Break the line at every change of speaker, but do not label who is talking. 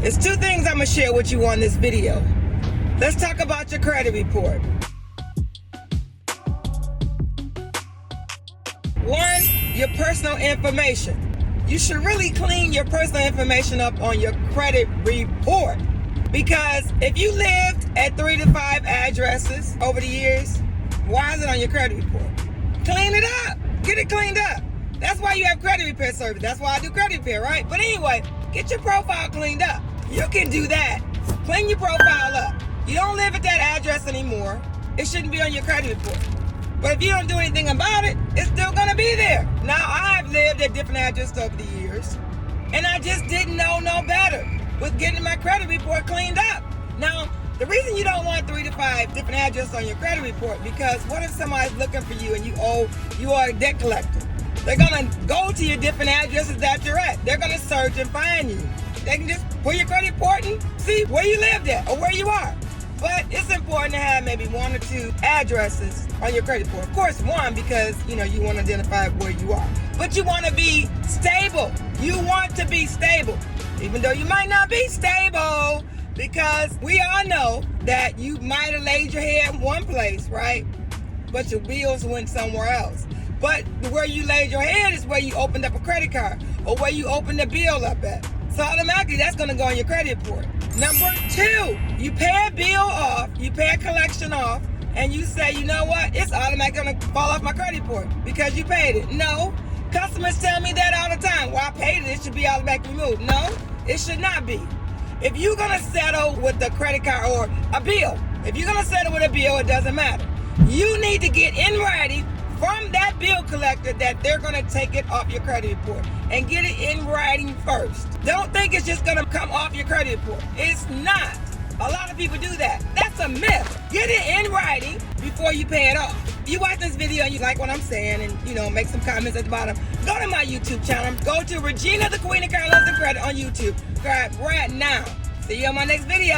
There's two things I'm going to share with you on this video. Let's talk about your credit report. One, your personal information. You should really clean your personal information up on your credit report. Because if you lived at 3 to 5 addresses over the years, why is it on your credit report? Clean it up. Get it cleaned up. That's why you have credit repair service. That's why I do credit repair, right? But anyway, get your profile cleaned up. You can do that. Clean your profile up. You don't live at that address anymore. It shouldn't be on your credit report. But if you don't do anything about it, it's still going to be there. Now, I've lived at different addresses over the years, and I just didn't know no better with getting my credit report cleaned up. Now, the reason you don't want 3 to 5 different addresses on your credit report, because what if somebody's looking for you and you are a debt collector? They're going to go to your different addresses that you're at. They're going to search and find you. They can just pull your credit report and see where you lived at or where you are. But it's important to have maybe 1 or 2 addresses on your credit report. Of course, 1 because, you want to identify where you are. But you want to be stable. You want to be stable. Even though you might not be stable, because we all know that you might have laid your head in one place, right? But your bills went somewhere else. But where you laid your head is where you opened up a credit card or where you opened the bill up at. So automatically that's going to go on your credit report. Number 2, you pay a bill off, you pay a collection off, and you say, you know what, it's automatically going to fall off my credit report because you paid it. No, customers tell me that all the time. Well, I paid it, it should be automatically removed. No, it should not be. If you're going to settle with a credit card or a bill, if you're going to settle with a bill, it doesn't matter. You need to get in writing from that bill collector that they're going to take it off your credit report and get it in writing first. Don't think it's just going to come off your credit report. It's not. A lot of people do that. That's a myth. Get it in writing before you pay it off. If you watch this video and you like what I'm saying and, make some comments at the bottom, go to my YouTube channel. Go to Regina, the Queen of Car Loans and Credit on YouTube. Subscribe right now. See you on my next video.